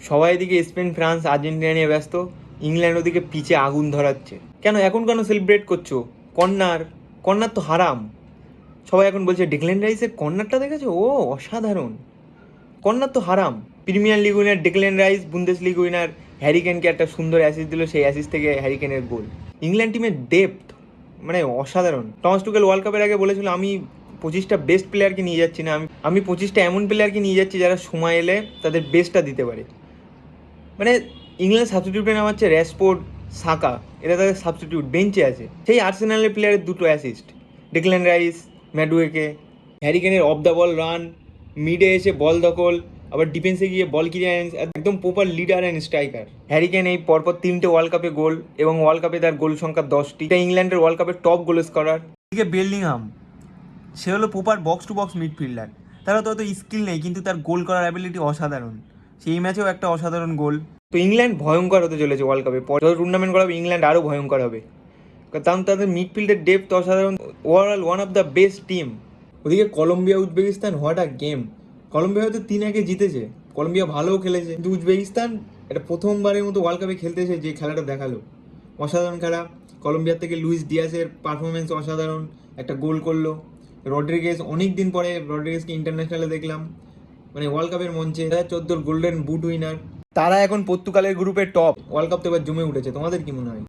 সবাই এদিকে Spain, France, Argentina নিয়ে ব্যস্ত, ইংল্যান্ড ওদিকে পিচে আগুন ধরাচ্ছে। কেন সেলিব্রেট করছো? কর্নার, কর্নার তো হারাম। সবাই এখন বলছে ডেকল্যান রাইসের কর্নারটা দেখেছো, ও অসাধারণ। কর্নার তো হারাম। Premier League winner Declan Rice, Bundesliga winner হ্যারিকেনকে একটা সুন্দর অ্যাসিস্ট দিল, সেই অ্যাসিস্ট থেকে হ্যারিকেনের গোল। ইংল্যান্ড টিমের ডেপথ মানে অসাধারণ। টমাস টুকেল ওয়ার্ল্ড কাপের আগে বলেছিল, আমি 25টা বেস্ট প্লেয়ারকে নিয়ে যাচ্ছি না, আমি 25টা এমন প্লেয়ারকে নিয়ে যাচ্ছি যারা সময় এলে তাদের বেস্টটা দিতে পারে। মানে ইংল্যান্ড সাবস্টিটিউটে নামাচ্ছে র্যাশফোর্ড, সাকা, এরা তাদের সাবস্টিটিউট বেঞ্চে আছে। সেই আর্সেনালের প্লেয়ারের দুটো অ্যাসিস্ট, ডেকল্যান রাইস, ম্যাডুয়েকে। হ্যারিকেনের অফ দ্য বল রান, মিডে এসে বল দখল, আবার ডিফেন্সে গিয়ে বল ক্লিয়ারেন্স, একদম proper leader and striker. Harry Kane এই পরপর 3টে ওয়ার্ল্ড কাপে গোল, এবং ওয়ার্ল্ড কাপে তার গোল সংখ্যা 10টি। এটা ইংল্যান্ডের ওয়ার্ল্ড কাপের টপ গোল স্কোরার। এদিকে বেলিংহাম, সে হলো proper box to box midfielder. তার তো অত স্কিল নেই, কিন্তু তার গোল করার অ্যাবিলিটি অসাধারণ। সেই ম্যাচেও একটা অসাধারণ গোল। তো ইংল্যান্ড ভয়ঙ্কর হতে চলেছে ওয়ার্ল্ড কাপে। যত টুর্নামেন্ট করাবে ইংল্যান্ড আরও ভয়ঙ্কর হবে, কারণ তাদের মিডফিল্ডের ডেপথ অসাধারণ। Overall one of the best team. ওদিকে Colombia, Uzbekistan, what a game. Colombia হয়তো 3-1 জিতেছে, কলম্বিয়া ভালোও খেলেছে, কিন্তু উজবেকিস্তান এটা প্রথমবারের মতো ওয়ার্ল্ড কাপে খেলতে এসে যে খেলাটা দেখালো, অসাধারণ খেলা। কলম্বিয়ার থেকে লুইস ডিয়াসের পারফরমেন্স অসাধারণ, একটা গোল করলো। রড্রিগেজ, অনেক দিন পরে রড্রিগেজকে ইন্টারন্যাশনালে দেখলাম, মানে ওয়ার্ল্ড কাপের মঞ্চে। 2014 গোল্ডেন বুট উইনার। তারা এখন পর্তুগালের গ্রুপে টপ। ওয়ার্ল্ড কাপ তো এবার জমে উঠেছে, তোমাদের কি মনে হয়?